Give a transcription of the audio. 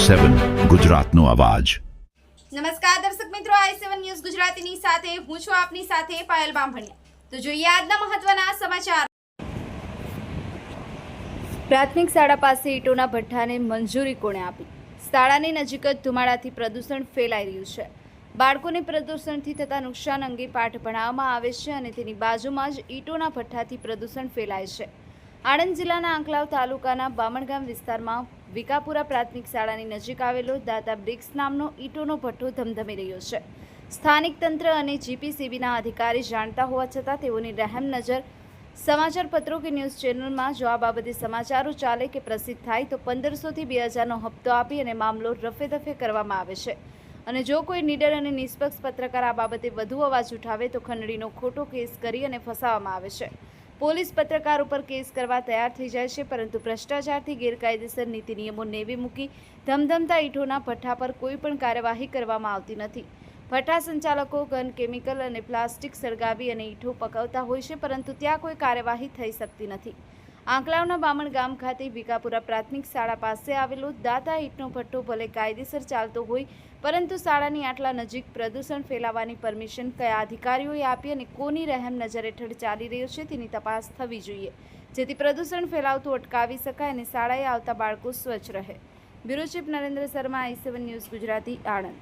i7 ગુજરાતનો અવાજ। નમસ્કાર દર્શક મિત્રો, i7 ન્યૂઝ ગુજરાતીની સાથે હું છું આપની સાથે પાયલ બામભણિયા। તો જોઈએ આજના મહત્વના સમાચાર। પ્રાથમિક શાળા પાસે ઈંટોના ભઠ્ઠાને મંજૂરી કોણે આપી? શાળાની નજીક જ ધુમાડાથી પ્રદૂષણ ફેલાઈ રહ્યું છે। બાળકોને પ્રદૂષણથી થતા નુકસાન અંગે પાઠ ભણાવવામાં આવે છે અને તેની બાજુમાં જ ઈંટોના ભઠ્ઠાથી પ્રદૂષણ ફેલાય છે। આણંદ જિલ્લાના આંકલાવ તાલુકાના બામણગામ વિસ્તારમાં વિકાપુરા પ્રાથમિક શાળાની નજીક આવેલો દાતા બ્રિક્સ નામનો ઈંટોનો ભઠ્ઠો ધમધમી રહ્યો છે। સ્થાનિક તંત્ર અને જીપીસીબીના અધિકારી જાણતા હોવા છતાં તેઓની રહેમ નજર સમાચાર પત્રો કે ન્યૂઝ ચેનલમાં જો આ બાબતે સમાચારો ચાલે કે પ્રસિદ્ધ થાય તો 1500થી 2000નો હપ્તો આપી અને મામલો રફેદફે કરવામાં આવે છે અને જો કોઈ નીડર અને નિષ્પક્ષ પત્રકાર આ બાબતે વધુ અવાજ ઉઠાવે તો ખંડણીનો ખોટો કેસ કરી અને ફસાવવામાં આવે છે। પોલીસ પત્રકાર ઉપર કેસ કરવા તૈયાર થઈ જાય છે, પરંતુ ભ્રષ્ટાચારથી ગેરકાયદેસર નીતિ નિયમો નેવે મૂકી ધમધમતા ઈંટોના ભઠ્ઠા પર કોઈ પણ કાર્યવાહી કરવામાં આવતી નથી। ભઠ્ઠા સંચાલકો ઘન કેમિકલ અને પ્લાસ્ટિક સળગાવી અને ઈંટો પકાવતા હોય છે, પરંતુ ત્યાં કોઈ કાર્યવાહી થઈ શકતી નથી। આંકલાવના બામણ ગામ ખાતે વિકાપુરા પ્રાથમિક શાળા પાસે આવેલો દાતા ઈંટનો ભઠ્ઠો ભલે કાયદેસર ચાલતો હોય, પરંતુ શાળાની આટલા નજીક પ્રદૂષણ ફેલાવવાની પરમિશન કયા અધિકારીઓએ આપી અને કોની રહેમ નજર હેઠળ ચાલી રહ્યો છે તેની તપાસ થવી જોઈએ, જેથી પ્રદૂષણ ફેલાવતું અટકાવી શકાય અને શાળાએ આવતા બાળકો સ્વચ્છ રહે। Bureau chief Narendra Sharma, i7 news Gujarati, Anand.